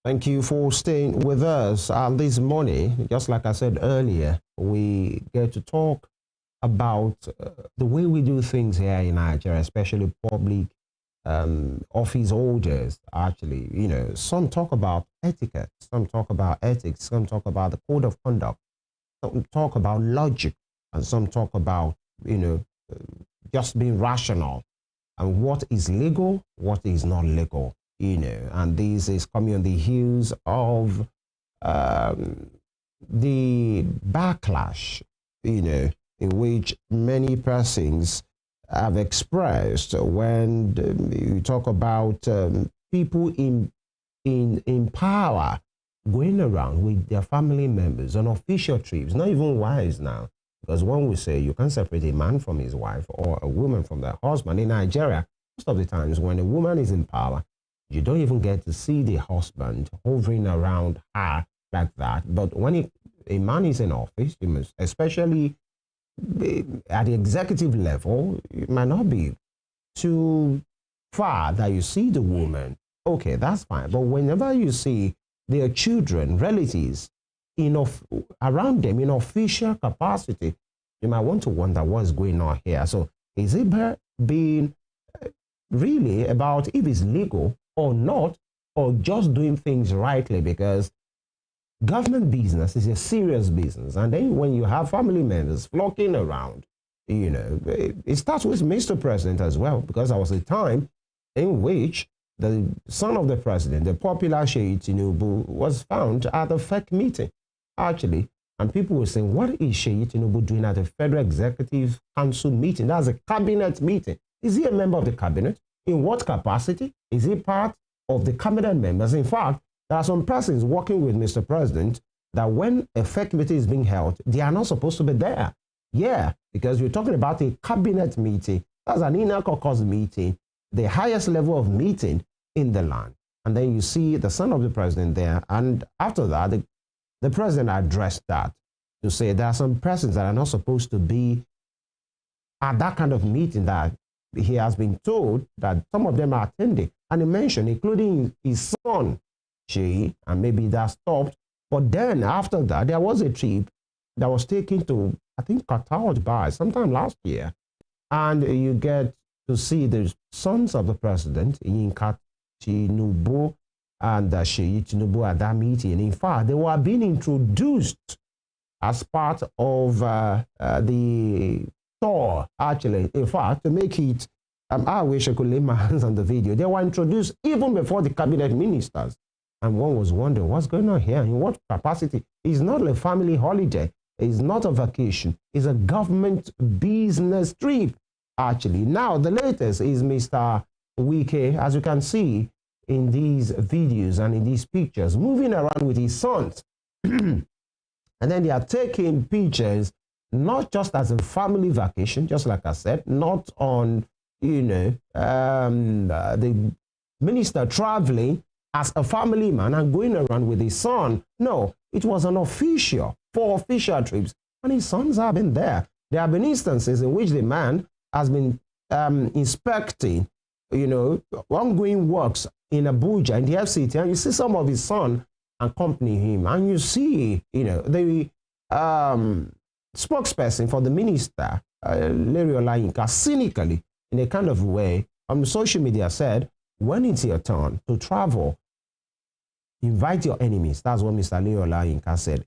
Thank you for staying with us this morning. Just like I said earlier, we get to talk about the way we do things here in Nigeria, especially public office holders. Actually, you know, some talk about etiquette, some talk about ethics, some talk about the code of conduct, some talk about logic, and some talk about, you know, just being rational and what is legal, what is not legal. You know, and this is coming on the heels of the backlash, you know, in which many persons have expressed when you talk about people in power going around with their family members on official trips, not even wives now, because when we say you can separate a man from his wife or a woman from their husband in Nigeria, most of the times when a woman is in power, you don't even get to see the husband hovering around her like that. But when a man is in office, you must, especially at the executive level, it might not be too far that you see the woman. Okay, that's fine. But whenever you see their children, relatives, around them in official capacity, you might want to wonder what's going on here. So is it being really about if it's legal or not, or just doing things rightly? Because government business is a serious business. And then when you have family members flocking around, you know, it starts with Mr. President as well, because there was a time in which the son of the president, the popular Sheikh Tinubu, was found at a fake meeting, actually. And people were saying, what is Sheikh Tinubu doing at a Federal Executive Council meeting? That's a cabinet meeting. Is he a member of the cabinet? In what capacity? Is he part of the cabinet members? In fact, there are some persons working with Mr. President that when a fake meeting is being held, they are not supposed to be there. Yeah, because you're talking about a cabinet meeting. That's an inner caucus meeting, the highest level of meeting in the land. And then you see the son of the president there. And after that, the president addressed that to say there are some persons that are not supposed to be at that kind of meeting, that he has been told that some of them are attending. And he mentioned, including his son, and maybe that stopped. But then after that, there was a trip that was taken to, I think, Qatar or Dubai sometime last year. And you get to see the sons of the president, Yinka Tinubu and Sheikh Tinubu, at that meeting. In fact, they were being introduced as part of the tour, actually. In fact, to make it, I wish I could lay my hands on the video. They were introduced even before the cabinet ministers. And one was wondering, what's going on here? In what capacity? It's not a family holiday. It's not a vacation. It's a government business trip, actually. Now, the latest is Mr. Wike, as you can see in these videos and in these pictures, moving around with his sons. And then they are taking pictures, not just as a family vacation, just like I said, not on, you know, the minister traveling as a family man and going around with his son. No, it was an official, 4 official trips, and his sons have been there. There have been instances in which the man has been inspecting, you know, ongoing works in Abuja, in the FCT, and you see some of his son accompany him, and you see, you know, the spokesperson for the minister, Ladeji Alabi, cynically, in a kind of way, on social media said, when it's your turn to travel, invite your enemies. That's what Mr. Ladeji Alabi said,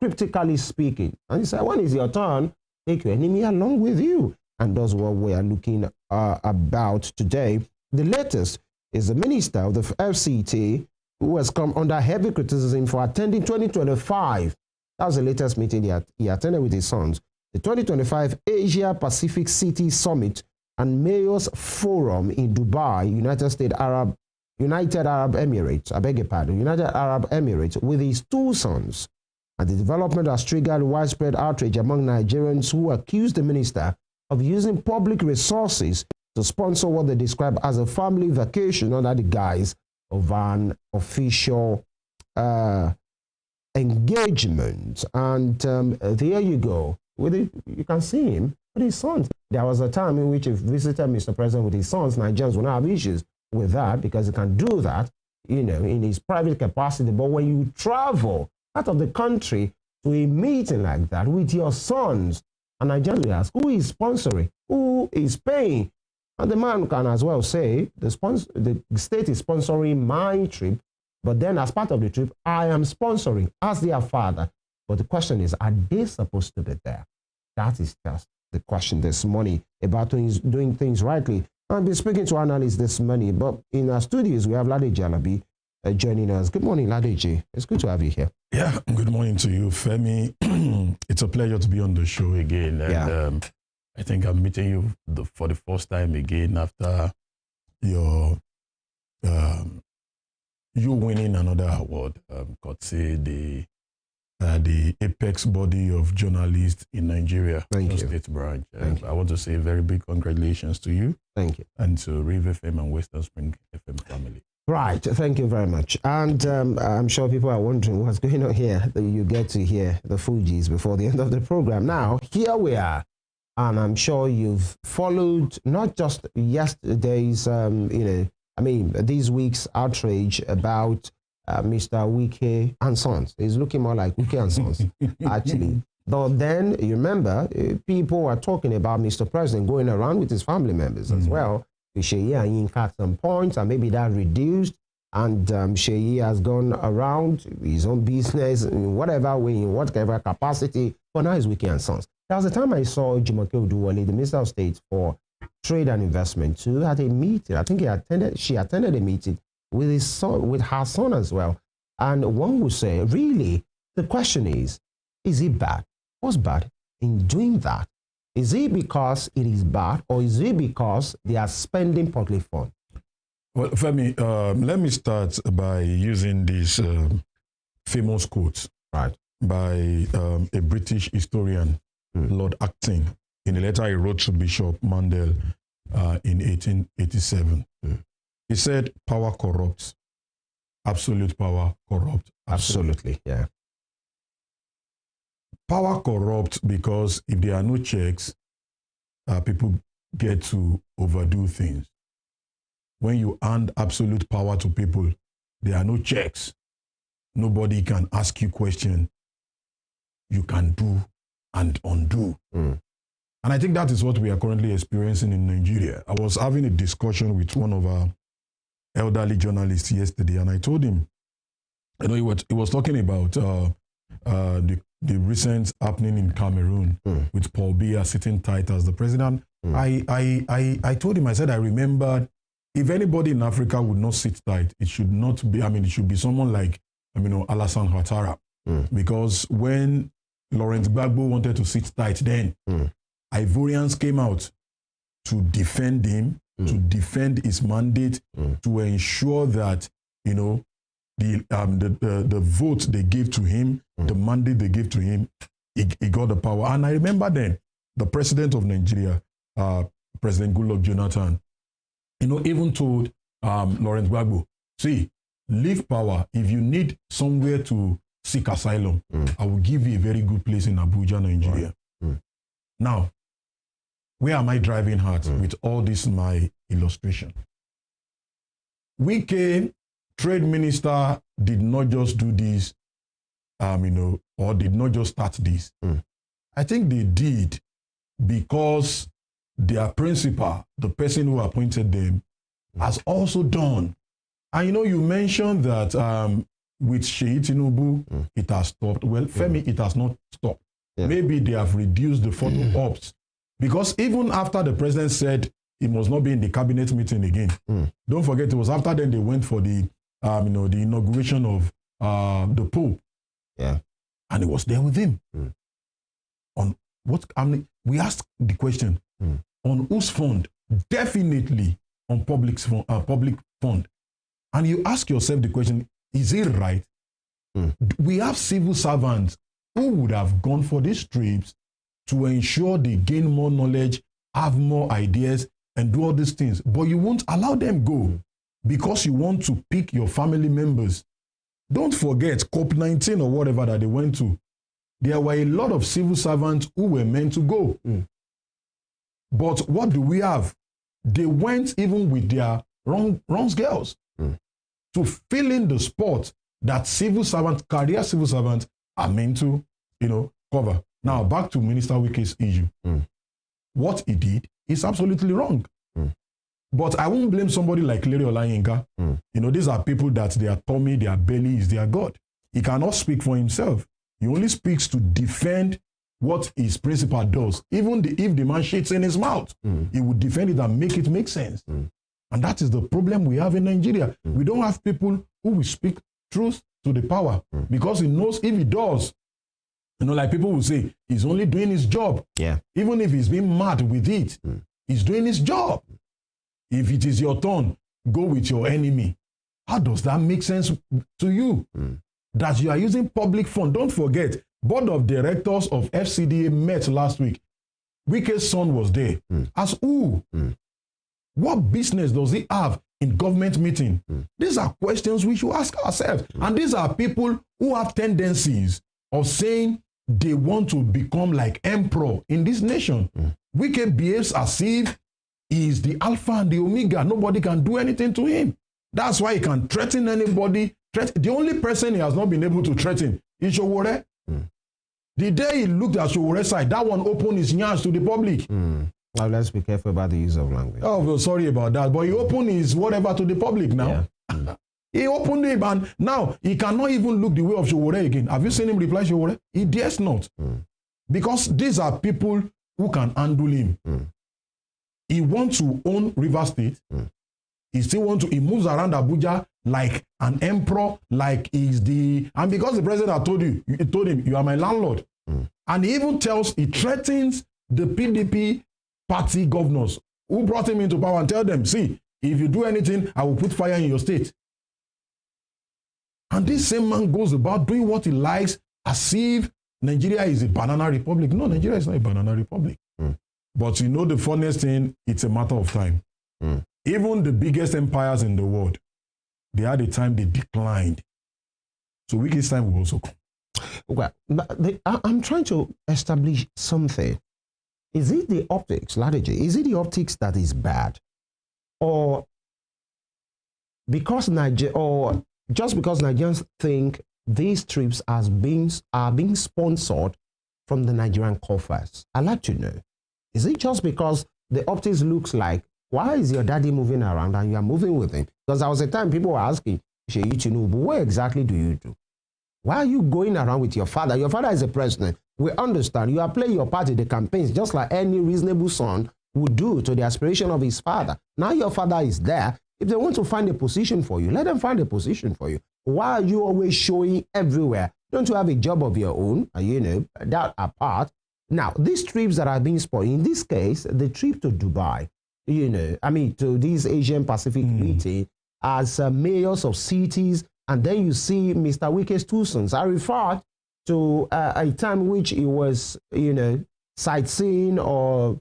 cryptically speaking. And he said, when it's your turn, take your enemy along with you. And that's what we are looking about today. The latest is the minister of the FCT, who has come under heavy criticism for attending 2025. That was the latest meeting he attended with his sons. The 2025 Asia Pacific City Summit and Mayors Forum in Dubai, United Arab Emirates, I beg your pardon, United Arab Emirates, with his 2 sons. And the development has triggered widespread outrage among Nigerians who accuse the minister of using public resources to sponsor what they describe as a family vacation under the guise of an official engagement. And there you go. With it, you can see him with his sons. There was a time in which if visited Mr. President with his sons, Nigerians will not have issues with that, because he can do that. in his private capacity. But when you travel out of the country to a meeting like that with your sons, and Nigerians will ask, who is sponsoring? Who is paying? And the man can as well say, the state is sponsoring my trip, but then as part of the trip, I am sponsoring as their father. But the question is, are they supposed to be there? That is just the question this morning about doing things rightly. I'll be speaking to analysts this morning, but in our studios, we have Ladeji Alabi joining us. Good morning, Ladeji. It's good to have you here. Yeah, good morning to you, Femi. It's a pleasure to be on the show again. And I think I'm meeting you for the first time again after you winning another award, courtesy the apex body of journalists in Nigeria, State Branch. I want to say a very big congratulations to you. Thank you. And to River FM and Western Spring FM family. Right, thank you very much. And I'm sure people are wondering what's going on here. You get to hear the Fugees before the end of the program. Now, here we are. And I'm sure you've followed not just yesterday's, this week's outrage about Mr. Wike and Sons. It's looking more like Wike and Sons, actually. But then, you remember, people were talking about Mr. President going around with his family members as well. Sheyi and Yinka at some point, and maybe that reduced. And Sheyi has gone around his own business in whatever way, in whatever capacity. But now it's Wike and Sons. There was a time I saw Jumoke Oduwole, the Minister of State for Trade and Investment, too, at a meeting. I think she attended a meeting with his son, with her son as well. And one would say, really, the question is it bad? What's bad in doing that? Is it because it is bad, or is it because they are spending public funds? Well, Femi, let me start by using this famous quote by a British historian, Lord Acton, in a letter he wrote to Bishop Mandel in 1887. He said, power corrupts, absolute power corrupts. Absolutely, yeah. Power corrupts because if there are no checks, people get to overdo things. When you hand absolute power to people, there are no checks. Nobody can ask you questions. You can do and undo. And I think that is what we are currently experiencing in Nigeria. I was having a discussion with one of our elderly journalists yesterday, and I told him, he was talking about the recent happening in Cameroon with Paul Biya sitting tight as the president. I told him, I said, I remembered if anybody in Africa would not sit tight, it should not be, it should be someone like, Alassane Ouattara. Because when Laurent Gbagbo wanted to sit tight then, Ivorians came out to defend him, to defend his mandate, to ensure that, the vote they gave to him, the mandate they gave to him, he got the power. And I remember then, the president of Nigeria, President Goodluck Jonathan, even told Laurent Gbagbo, see, leave power. If you need somewhere to seek asylum, I will give you a very good place in Abuja, Nigeria. Now, where am I driving at with all this, my illustration? Wike, Trade Minister, did not just do this, or did not just start this. I think they did because their principal, the person who appointed them, has also done. And you mentioned that with Sheyi Tinubu, it has stopped. Well, Femi, it has not stopped. Maybe they have reduced the photo ops. Because even after the president said he must not be in the cabinet meeting again, don't forget, it was after then they went for the the inauguration of the Pope. Yeah. And it was there with him. On what, we asked the question, on whose fund? Definitely on public fund. And you ask yourself the question, is it right? We have civil servants who would have gone for these trips to ensure they gain more knowledge, have more ideas, and do all these things. But you won't allow them go because you want to pick your family members. Don't forget COP19 or whatever that they went to. There were a lot of civil servants who were meant to go. But what do we have? They went even with their wrong girls to fill in the spot that civil servants, career civil servants are meant to, cover. Now, back to Minister Wike's issue. What he did is absolutely wrong. But I won't blame somebody like Larry Olayinka. These are people that their tummy, their belly is their God. He cannot speak for himself. He only speaks to defend what his principal does. Even if the man shits in his mouth, he would defend it and make it make sense. And that is the problem we have in Nigeria. We don't have people who will speak truth to the power because he knows if he does, like people will say, he's only doing his job. Yeah. Even if he's being mad with it, he's doing his job. If it is your turn, go with your enemy. How does that make sense to you? That you are using public fund. Don't forget, board of directors of FCDA met last week. Wike's son was there. As who? What business does he have in government meeting? These are questions we should ask ourselves. And these are people who have tendencies of saying they want to become like emperor in this nation. Wike behaves as if he is the Alpha and the Omega. Nobody can do anything to him. That's why he can threaten anybody. The only person he has not been able to threaten is Sowore. The day he looked at Showore's side, that one opened his ears to the public. Well, let's be careful about the use of language. Oh, well, sorry about that. But he opened his whatever to the public now. Yeah. He opened it, and now he cannot even look the way of Sowore again. Have you seen him reply Sowore? He dares not. Because these are people who can handle him. He wants to own River State. He still wants to, he moves around Abuja like an emperor, like he's the, and because the president had told him, you are my landlord. And he even he threatens the PDP party governors who brought him into power and tell them, see, if you do anything, I will put fire in your state. And this same man goes about doing what he likes as if Nigeria is a banana republic. No, Nigeria is not a banana republic. But the funniest thing, it's a matter of time. Even the biggest empires in the world, they had a time they declined. So Wike's time will also come. Well, I'm trying to establish something. Is it the optics, Ladeji? Is it the optics that is bad? Or because just because Nigerians think these trips are being sponsored from the Nigerian coffers? I'd like to know. Is it just because the optics looks like, why is your daddy moving around and you are moving with him? Because there was a time people were asking, but what exactly do you do? Why are you going around with your father? Your father is a president. We understand. You are playing your part in the campaigns just like any reasonable son would do to the aspiration of his father. Now your father is there. If they want to find a position for you, let them find a position for you. Why are you always showing everywhere? Don't you have a job of your own? That apart. Now, these trips that are being sponsored, in this case, the trip to Dubai, to this Asian Pacific meeting as mayors of cities, and then you see Mr. Wike's two sons. I referred to a time which he was, sightseeing or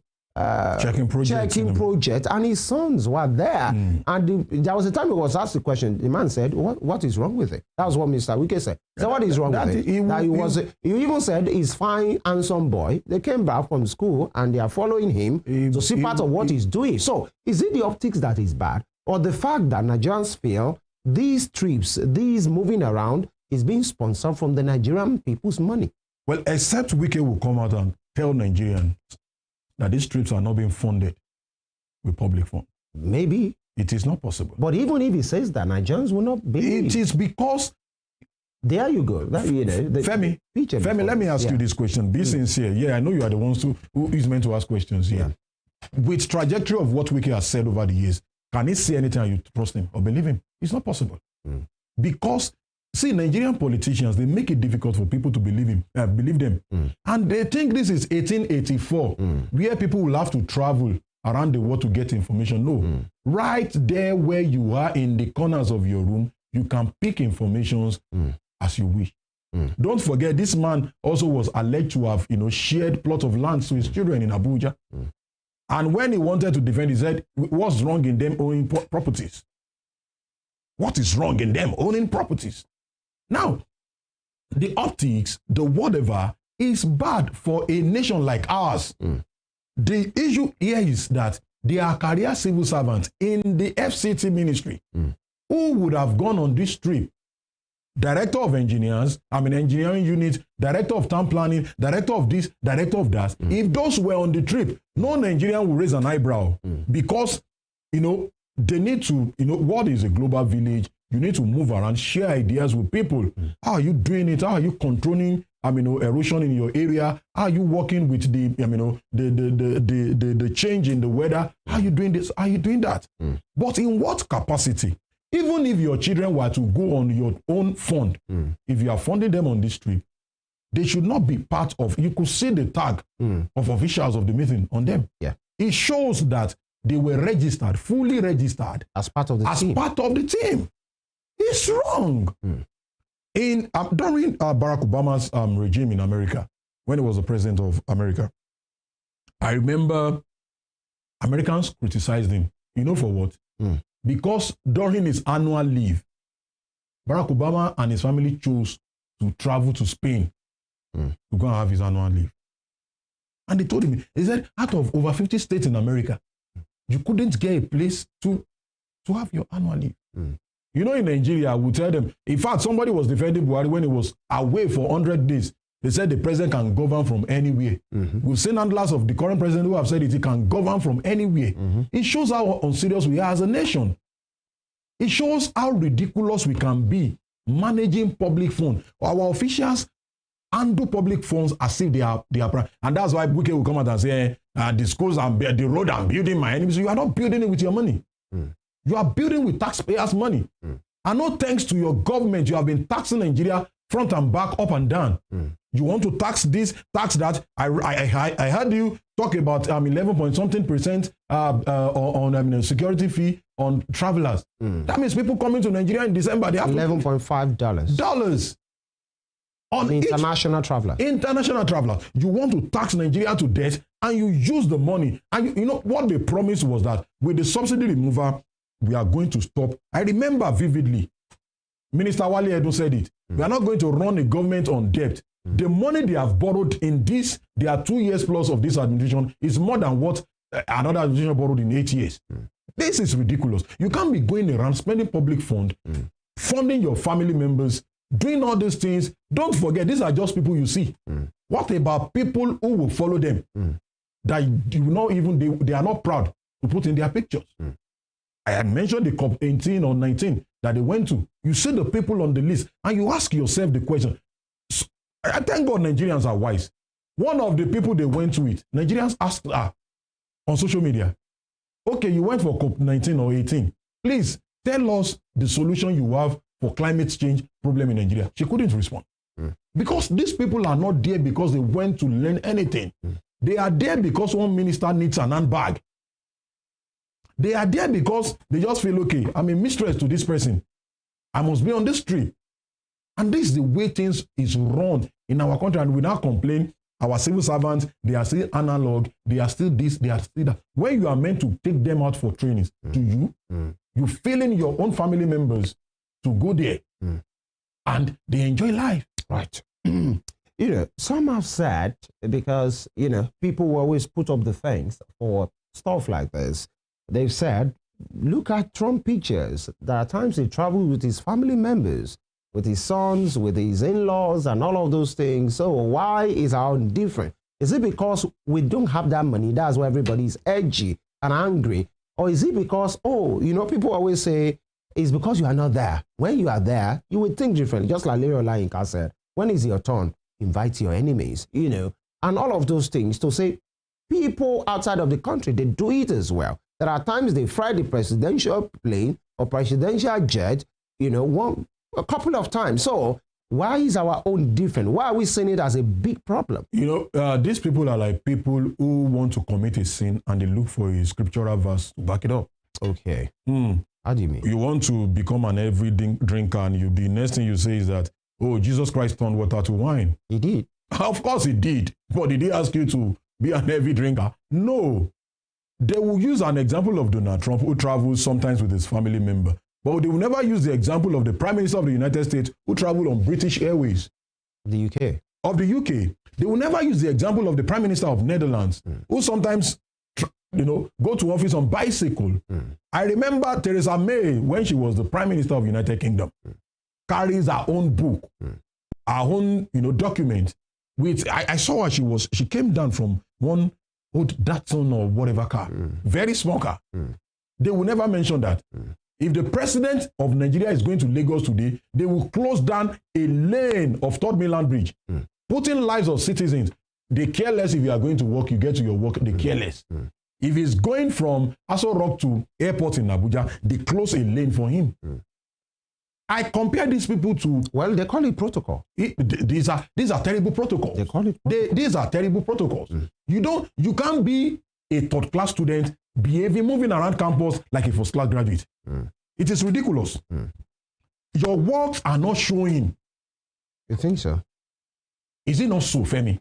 checking project, and his sons were there. And there was a time he was asked the question. The man said, "What is wrong with it?" That was what Mr. Wike said. So what is wrong with it? He even said he's fine, handsome boy. They came back from school and they are following him to see part of what he's doing. So is it the optics that is bad, or the fact that Nigerians feel these trips, these moving around, is being sponsored from the Nigerian people's money? Well, except Wike will come out and tell Nigerians that these trips are not being funded with public funds. Maybe. It is not possible. But even if he says that, Nigerians will not believe. It is because... There you go. Femi, let me ask you this question. Be sincere. Yeah, I know you are the ones who is meant to ask questions here. Yeah. With trajectory of what Wike has said over the years, can he say anything and you trust him or believe him? It's not possible. Because... See, Nigerian politicians, they make it difficult for people to believe them. And they think this is 1884, where people will have to travel around the world to get information. No. Right there where you are in the corners of your room, you can pick information as you wish. Don't forget, this man also was alleged to have, shared plot of land to his children in Abuja. And when he wanted to defend, he said, what's wrong in them owning properties? What is wrong in them owning properties? Now, the optics, the whatever, is bad for a nation like ours. The issue here is that they are career civil servants in the FCT ministry. who would have gone on this trip? Director of engineers, engineering unit, director of town planning, director of this, director of that. If those were on the trip, no Nigerian will raise an eyebrow because, they need to, what is a global village? You need to move around, share ideas with people. How are you doing it? How are you controlling, erosion in your area? How are you working with the, the change in the weather? How are you doing this? How are you doing that? But in what capacity? Even if your children were to go on your own fund, if you are funding them on this trip, they should not be part of, you could see the tag of officials of the meeting on them. Yeah. It shows that they were registered, fully registered. As part of the team. As part of the team. It's wrong. During Barack Obama's regime in America, when he was the president of America, I remember Americans criticized him. You know for what? Because during his annual leave, Barack Obama and his family chose to travel to Spain to go and have his annual leave. And they told him, they said, out of over 50 states in America, you couldn't get a place to have your annual leave. In Nigeria, we tell them, in fact, somebody was defending Buhari when he was away for 100 days. They said the president can govern from anywhere. We've seen handlers of the current president who have said he can govern from anywhere. It shows how unserious we are as a nation. It shows how ridiculous we can be managing public funds. Our officials handle public funds as if they are and that's why Wike will come out and say, the schools and the road I'm building my enemies. You are not building it with your money. You are building with taxpayers' money. And no thanks to your government, you have been taxing Nigeria front and back, up and down. You want to tax this, tax that. I heard you talk about 11 point something percent on security fee on travelers. That means people coming to Nigeria in December, they have $11.5 on international traveler. International traveler. You want to tax Nigeria to death, and you use the money. And you know what they promised was that with the subsidy removal, we are going to stop. I remember vividly, Minister Wale Edo said it. We are not going to run a government on debt. The money they have borrowed in this, they are 2 years plus of this administration, is more than what another administration borrowed in 8 years. This is ridiculous. You can't be going around spending public fund, funding your family members, doing all these things. Don't forget, these are just people you see. What about people who will follow them? That they are not proud to put in their pictures. I had mentioned the COP 18 or 19 that they went to. You see the people on the list and you ask yourself the question. I thank God Nigerians are wise. One of the people they went to it, Nigerians asked her on social media, okay, you went for COP 19 or 18. Please tell us the solution you have for climate change problem in Nigeria. She couldn't respond. Because these people are not there because they went to learn anything. They are there because one minister needs an handbag. They are there because they just feel, okay, I'm a mistress to this person. I must be on this trip. And this is the way things is run in our country. And we now complain, our civil servants, they are still analog, they are still this, they are still that. When you are meant to take them out for trainings, you failing your own family members to go there and they enjoy life. Right. Some have said, because, people will always put up the things for stuff like this. They've said, look at Trump pictures. There are times he travels with his family members, with his sons, with his in-laws, and all of those things. So why is our different? Is it because we don't have that money? That's why everybody's edgy and angry. Or is it because, people always say, it's because you are not there. When you are there, you would think differently. Just like Larry Olayinka said, when is your turn? Invite your enemies, and all of those things to say people outside of the country, they do it as well. There are times they fly the presidential plane or presidential jet, a couple of times. So why is our own different? Why are we seeing it as a big problem? These people are like people who want to commit a sin and they look for a scriptural verse to back it up. Okay. How do you mean? You want to become an every drinker and the next thing you say is that, oh, Jesus Christ turned water to wine. He did. Of course he did. But did he ask you to be an heavy drinker? No. They will use an example of Donald Trump, who travels sometimes with his family member. But they will never use the example of the Prime Minister of the United States, who traveled on British Airways. The UK. Of the UK. They will never use the example of the Prime Minister of Netherlands, who sometimes go to office on bicycle. I remember Theresa May, when she was the Prime Minister of the United Kingdom, carries her own book, her own, document. I saw her, she came down from one old Datsun or whatever car, very small car. They will never mention that. If the president of Nigeria is going to Lagos today, they will close down a lane of Third Mainland Bridge, putting lives of citizens. They care less if you are going to work, you get to your work, they care less. If he's going from Aso Rock to airport in Abuja, they close a lane for him. I compare these people to... Well, they call it protocol. These are terrible protocols. They call it these are terrible protocols. You can't be a third-class student moving around campus like a first-class graduate. It is ridiculous. Your works are not showing. You think so? Is it not so, Femi?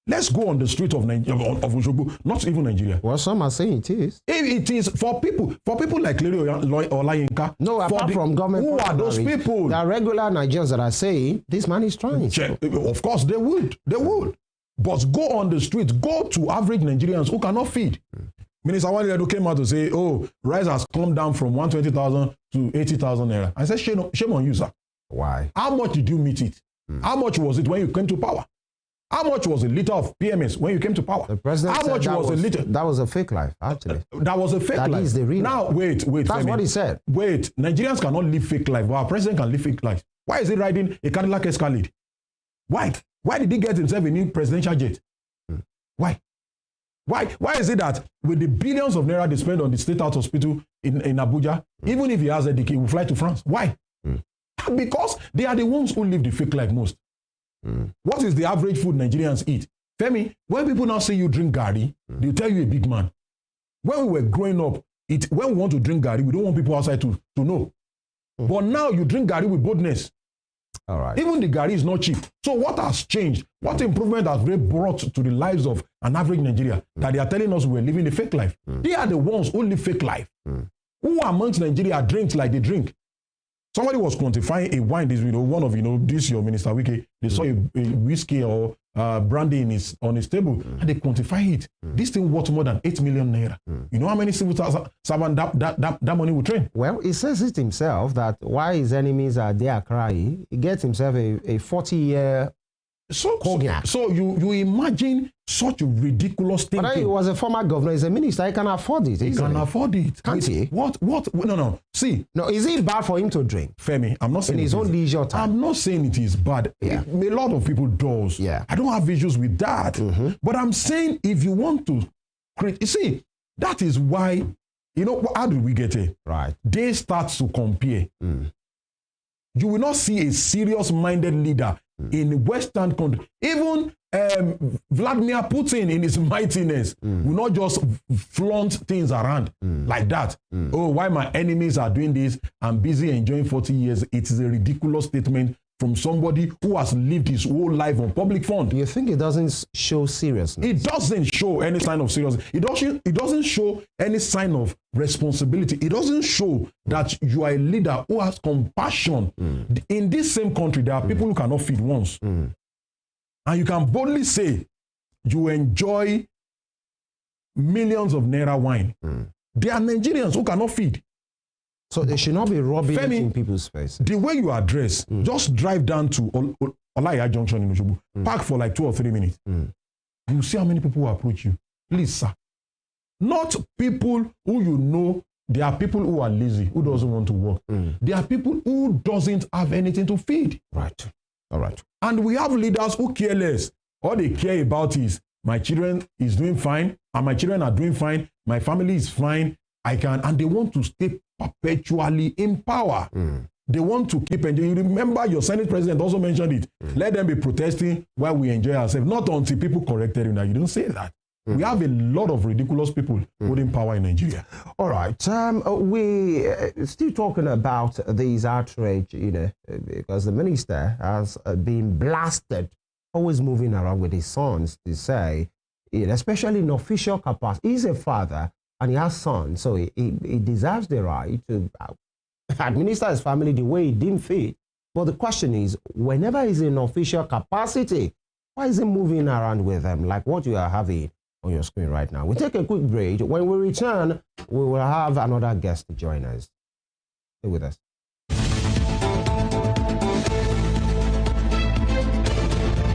Let's go on the street of Osogbo, not even Nigeria. Well, some are saying it is. It is for people like Larry Olayinka. No, apart from government. Who are those people? There are regular Nigerians that are saying this man is trying. Of course, they would. They would. But go on the street. Go to average Nigerians who cannot feed. Minister Wike came out to say, rice has come down from 120,000 to 80,000 naira. I said, shame on you, sir. Why? How much did you meet it? How much was it when you came to power? How much was a liter of PMS when you came to power? The president How much was a liter? That was a fake life, actually. That was a fake life. That is the real. Now, wait. That's Femi. what he said. Wait, Nigerians cannot live fake life, but our president can live fake life. Why is he riding a Cadillac Escalade? Why? Why did he get himself a new presidential jet? Why? Why is it that with the billions of naira they spend on the state health hospital in Abuja, even if he has a decay, he will fly to France? Why? Because they are the ones who live the fake life most. What is the average food Nigerians eat? Femi, when people now say you drink garri, they'll tell you a big man. When we were growing up, when we want to drink garri, we don't want people outside to know. But now you drink garri with boldness. All right. Even the garri is not cheap. So what has changed? What improvement has been brought to the lives of an average Nigeria that they are telling us we're living a fake life? They are the ones who live fake life. Who amongst Nigeria drinks like they drink? Somebody was quantifying a wine, one of, this your Minister Wike, they saw a whiskey or brandy on his table, and they quantify it. This thing worth more than 8 million naira. You know how many civil servants that money will train? Well, he says it himself that while his enemies are there crying, he gets himself a 40-year cognac. So you imagine such a ridiculous thing. But he was a former governor, he's a minister, he can afford it. He can afford it. Can't he? What? No. See. No, is it bad for him to drink? Femi, I'm not saying in his own leisure time. I'm not saying it is bad. Yeah. A lot of people does. Yeah. I don't have issues with that. But I'm saying if you want to create, you see, that is why, how did we get here? Right. They start to compare. You will not see a serious-minded leader in Western country. Even Vladimir Putin in his mightiness will not just flaunt things around like that. Why my enemies are doing this, I'm busy enjoying 40 years. It is a ridiculous statement from somebody who has lived his whole life on public fund. You think it doesn't show seriousness? It doesn't show any sign of seriousness. It doesn't show any sign of responsibility. It doesn't show that you are a leader who has compassion. In this same country, there are people who cannot feed once. And you can boldly say you enjoy millions of naira wine. There are Nigerians who cannot feed. So they should not be rubbing Femi, it in people's face. The way you address, just drive down to Olaya Junction in Osogbo, park for like 2 or 3 minutes. You see how many people will approach you. Please, sir. Not people who you know. There are people who are lazy, who doesn't want to work. There are people who doesn't have anything to feed. Right. All right. And we have leaders who care less. All they care about is my children is doing fine, and my children are doing fine. My family is fine. And they want to stay perpetually in power. They want to keep enjoying. You remember your Senate president also mentioned it. Let them be protesting while we enjoy ourselves. Not until people corrected you. Now, you don't say that. We have a lot of ridiculous people holding power in Nigeria. All right. We still talking about these outrage, because the minister has been blasted, always moving around with his sons to say, especially in official capacity. He's a father and he has sons, so he deserves the right to administer his family the way he deemed fit. But the question is, whenever he's in official capacity, why is he moving around with them like what you are having on your screen right now. We'll take a quick break. When we return, we will have another guest to join us. Stay with us.